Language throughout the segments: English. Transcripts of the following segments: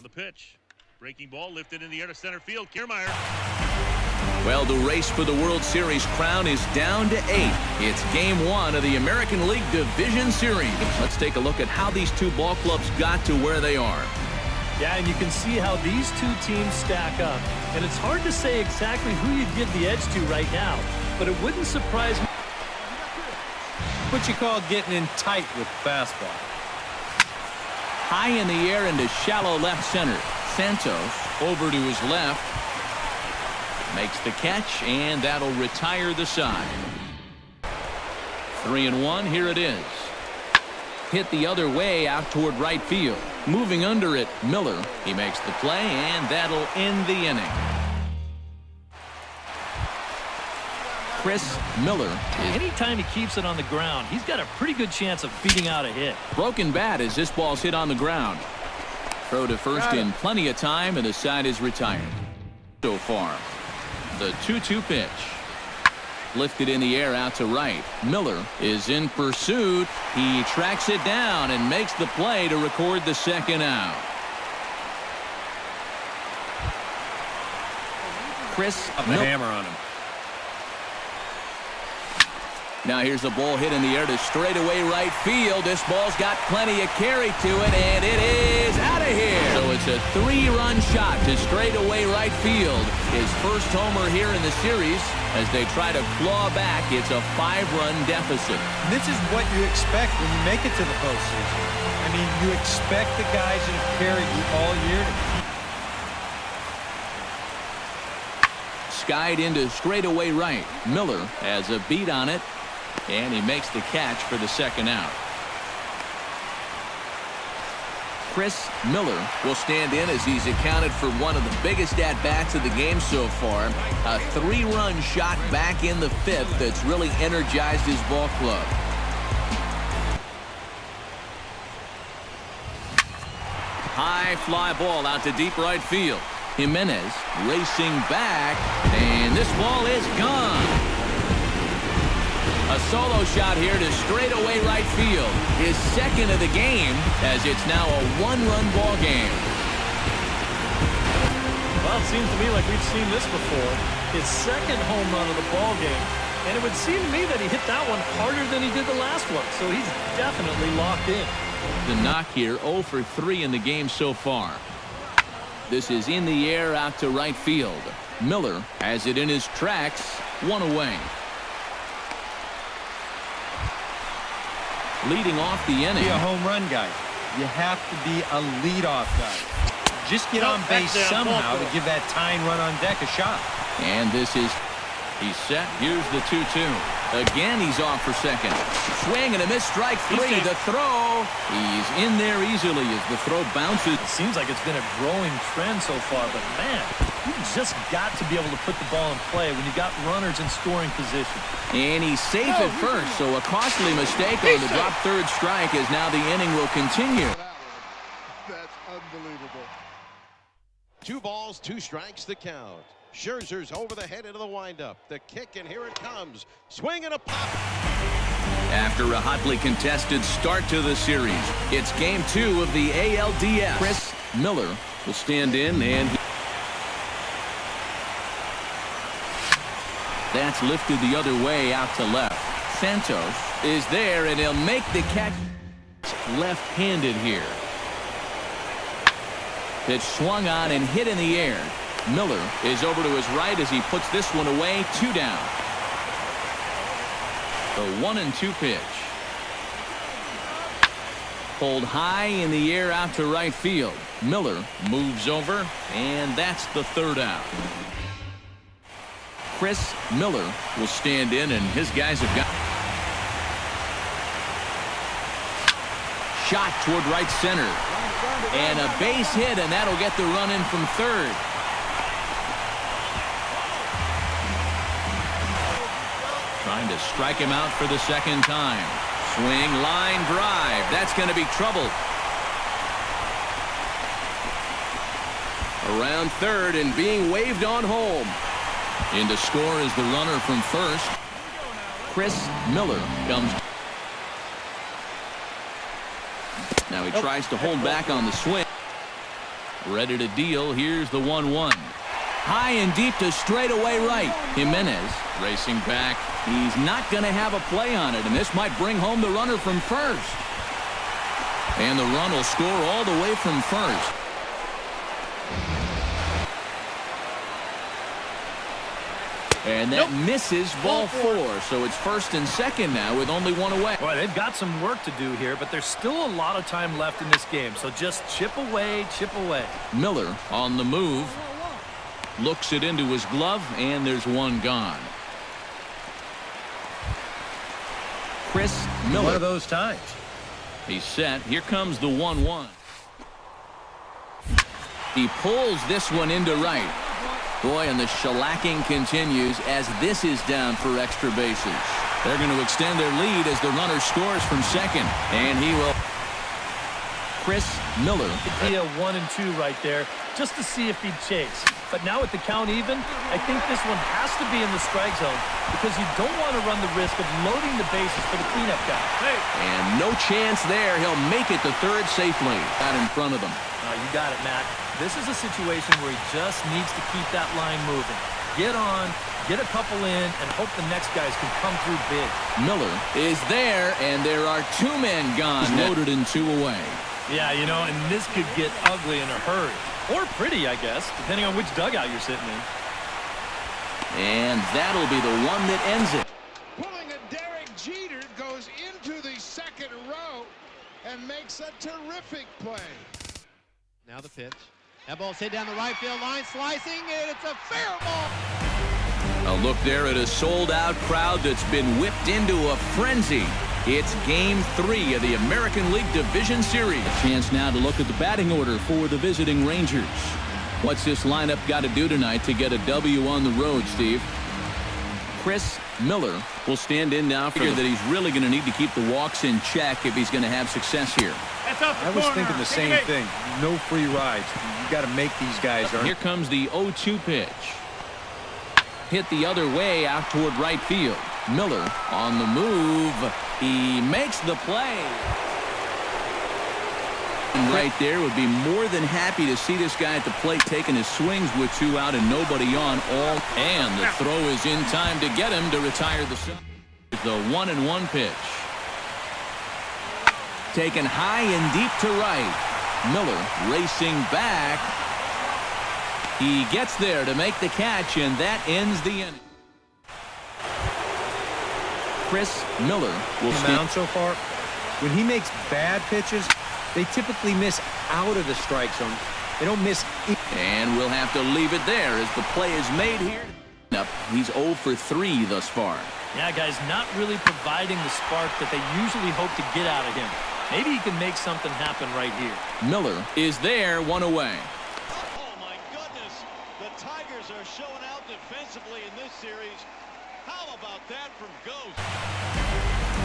And the pitch. Breaking ball lifted in the air to center field. Kiermaier. Well, the race for the World Series crown is down to 8. It's game 1 of the American League Division Series. Let's take a look at how these two ball clubs got to where they are. Yeah, and you can see how these two teams stack up. And it's hard to say exactly who you'd give the edge to right now, but it wouldn't surprise me. What you call getting in tight with fastball. High in the air into shallow left center. Santos over to his left. Makes the catch, and that'll retire the side. 3-1, here it is. Hit the other way out toward right field. Moving under it, Miller. He makes the play, and that'll end the inning. Chris Miller. Anytime he keeps it on the ground, he's got a pretty good chance of beating out a hit. Broken bat as this ball's hit on the ground. Throw to first in plenty of time, and the side is retired. So far, the 2-2 pitch. Lifted in the air out to right. Miller is in pursuit. He tracks it down and makes the play to record the second out. Chris Miller. Hammer on him. Now here's a ball hit in the air to straightaway right field. This ball's got plenty of carry to it, and it is out of here. So it's a 3-run shot to straightaway right field. His first homer here in the series as they try to claw back. It's a 5-run deficit. This is what you expect when you make it to the postseason. I mean, you expect the guys that have carried you all year to keep. Skied into straightaway right. Miller has a beat on it, and he makes the catch for the second out. Chris Miller will stand in as he's accounted for one of the biggest at-bats of the game so far. A 3-run shot back in the 5th that's really energized his ball club. High fly ball out to deep right field. Jimenez racing back, and this ball is gone. A solo shot here to straightaway right field. His second of the game, as it's now a 1-run ball game. Well, it seems to me like we've seen this before. His second home run of the ball game. And it would seem to me that he hit that one harder than he did the last one. So he's definitely locked in. The knock here, 0 for 3 in the game so far. This is in the air out to right field. Miller has it in his tracks, 1 away. Leading off the inning. Be a home run guy. You have to be a leadoff guy. Just get on base somehow to give that tying run on deck a shot. And this is, he's set. Here's the 2-2. Again, he's off for second. Swing and a miss, strike 3. The throw. He's in there easily as the throw bounces. It seems like it's been a growing trend so far, but man, you just got to be able to put the ball in play when you got runners in scoring position. And he's safe at first, so a costly mistake on the drop third strike as now the inning will continue. That's unbelievable. 2 balls, 2 strikes, the count. Scherzer's over the head into the windup. The kick, and here it comes. Swing and a pop. After a hotly contested start to the series, it's game 2 of the ALDS. Chris Miller will stand in, and that's lifted the other way out to left. Santos is there, and he'll make the catch. Left-handed here. Pitch swung on and hit in the air. Miller is over to his right as he puts this one away. 2 down. The 1-2 pitch. Pulled high in the air out to right field. Miller moves over, and that's the 3rd out. Chris Miller will stand in, and his guys have got shot toward right center. And a base hit, and that'll get the run in from 3rd. Trying to strike him out for the second time. Swing, line drive. That's going to be trouble. Around 3rd and being waved on home. In to score is the runner from first. Chris Miller comes. Now he tries to hold back on the swing. Ready to deal. Here's the 1-1. High and deep to straightaway right. Jimenez racing back. He's not going to have a play on it, and this might bring home the runner from first. And the run will score all the way from first. And that misses ball 4, so it's first and second now with only one away. Boy, they've got some work to do here, but there's still a lot of time left in this game, so just chip away, chip away. Miller on the move. Looks it into his glove, and there's one gone. Chris Miller. One of those times. He's set. Here comes the 1-1. He pulls this one into right. Boy, and the shellacking continues as this is down for extra bases. They're going to extend their lead as the runner scores from second. And he will. Chris Miller. It'd be a 1 and 2 right there just to see if he'd chase. But now with the count even, I think this one has to be in the strike zone because you don't want to run the risk of loading the bases for the cleanup guy. And no chance there. He'll make it to third safely. Out in front of them. You got it, Matt. This is a situation where he just needs to keep that line moving. Get on, get a couple in, and hope the next guys can come through big. Miller is there, and there are 2 men gone. Loaded and 2 away. Yeah, you know, and this could get ugly in a hurry. Or pretty, I guess, depending on which dugout you're sitting in. And that'll be the one that ends it. Pulling a Derek Jeter goes into the second row and makes a terrific play. Now the pitch. That ball's hit down the right field line, slicing, and it's a fair ball. A look there at a sold-out crowd that's been whipped into a frenzy. It's Game 3 of the American League Division Series. A chance now to look at the batting order for the visiting Rangers. What's this lineup got to do tonight to get a W on the road, Steve? Chris Miller will stand in now. Figure that he's really going to need to keep the walks in check if he's going to have success here. I was thinking the same thing. No free rides. You got to make these guys earn. Here comes the 0-2 pitch. Hit the other way out toward right field. Miller on the move. He makes the play. And right there, would be more than happy to see this guy at the plate taking his swings with 2 out and nobody on. And the throw is in time to get him to retire the side. The 1-1 pitch. Taken high and deep to right. Miller racing back. He gets there to make the catch, and that ends the inning. Chris Miller will stand so far. When he makes bad pitches, they typically miss out of the strike zone. They don't miss. And we'll have to leave it there as the play is made here. He's 0 for 3 thus far. Yeah, guys, not really providing the spark that they usually hope to get out of him. Maybe he can make something happen right here. Miller is there, 1 away. Oh, my goodness. The Tigers are showing out defensively in this series. How about that from Ghost?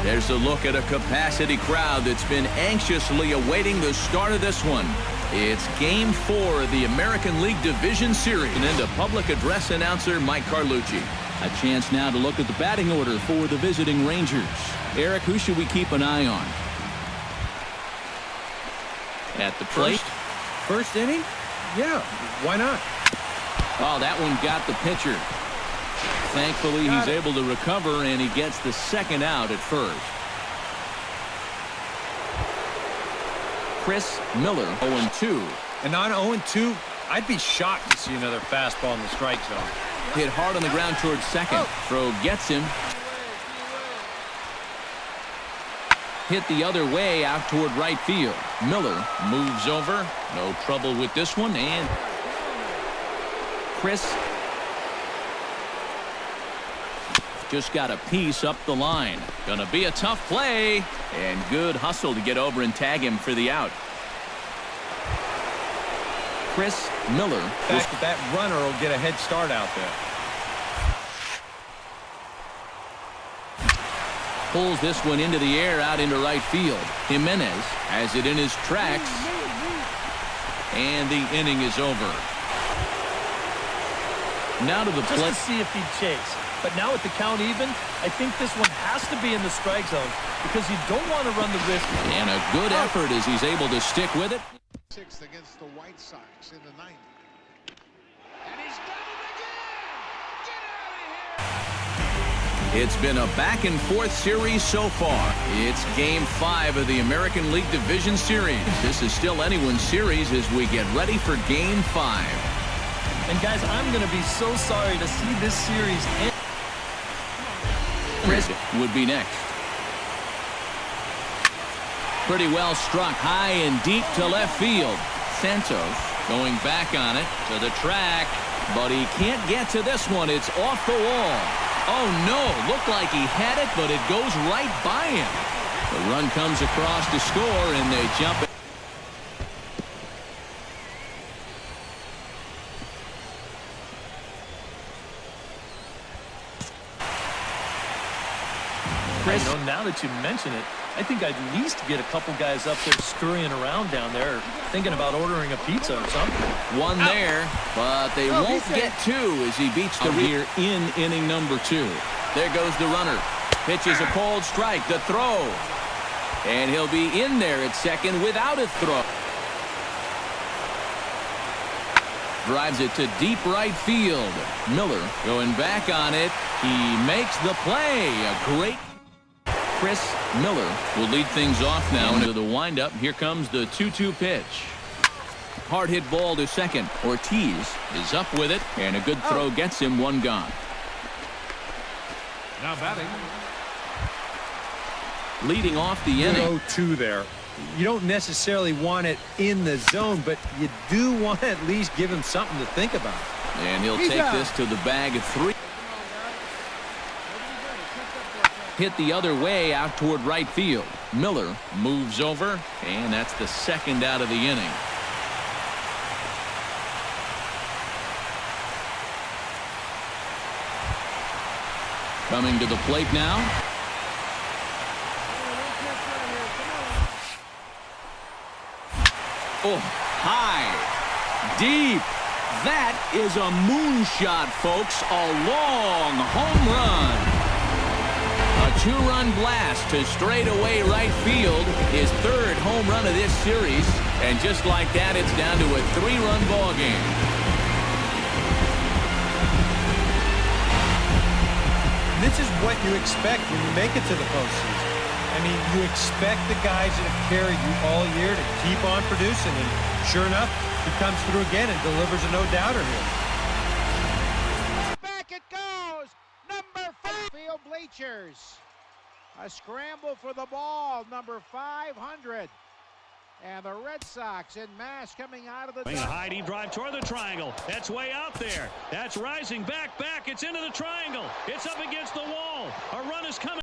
There's a look at a capacity crowd that's been anxiously awaiting the start of this one. It's Game 4 of the American League Division Series. And into public address announcer Mike Carlucci. A chance now to look at the batting order for the visiting Rangers. Eric, who should we keep an eye on? At the plate. First inning? Yeah, why not? Oh, that one got the pitcher. Thankfully, he's able to recover, and he gets the second out at first. Chris Miller, 0-2. And on 0-2, I'd be shocked to see another fastball in the strike zone. Hit hard on the ground towards second. Throw gets him. Hit the other way out toward right field. Miller moves over. No trouble with this one. And Chris just got a piece up the line. Gonna be a tough play. And good hustle to get over and tag him for the out. Chris Miller. That runner will get a head start out there. Pulls this one into the air out into right field. Jimenez has it in his tracks. And the inning is over. Now to the plate. Just to see if he'd chase. But now with the count even, I think this one has to be in the strike zone because you don't want to run the risk. And a good effort as he's able to stick with it. 6th against the White Sox in the 9th. And he's done it again! Get out of here! It's been a back-and-forth series so far. It's Game 5 of the American League Division Series. This is still anyone's series as we get ready for Game 5. And guys, I'm going to be so sorry to see this series end. Chris would be next. Pretty well struck high and deep to left field. Santos going back on it to the track, but he can't get to this one. It's off the wall. Oh no, looked like he had it, but it goes right by him. The run comes across to score, and they jump it. You know, now that you mention it, I think I'd at least get a couple guys up there scurrying around down there, thinking about ordering a pizza or something. One there, but they won't get two as he beats the rear in inning number 2. There goes the runner. Pitches a cold strike. The throw. And he'll be in there at second without a throw. Drives it to deep right field. Miller going back on it. He makes the play. A great... Chris Miller will lead things off now into the windup. Here comes the 2-2 pitch. Hard hit ball to second. Ortiz is up with it, and a good throw gets him one gone. Now batting. Leading off the inning. 0-2 there. You don't necessarily want it in the zone, but you do want to at least give him something to think about. And he'll take this to the bag of 3. Hit the other way out toward right field. Miller moves over, and that's the second out of the inning. Coming to the plate now. Oh, high, deep. That is a moonshot, folks. A long home run. A 2-run blast to straightaway right field, his 3rd home run of this series, and just like that, it's down to a 3-run ball game. This is what you expect when you make it to the postseason. I mean, you expect the guys that have carried you all year to keep on producing, and sure enough, he comes through again and delivers a no-doubter here. Back it goes! Number 5 field bleachers. A scramble for the ball, number 500. And the Red Sox in mass coming out of the... High deep drive toward the triangle. That's way out there. That's rising back. It's into the triangle. It's up against the wall. A run is coming.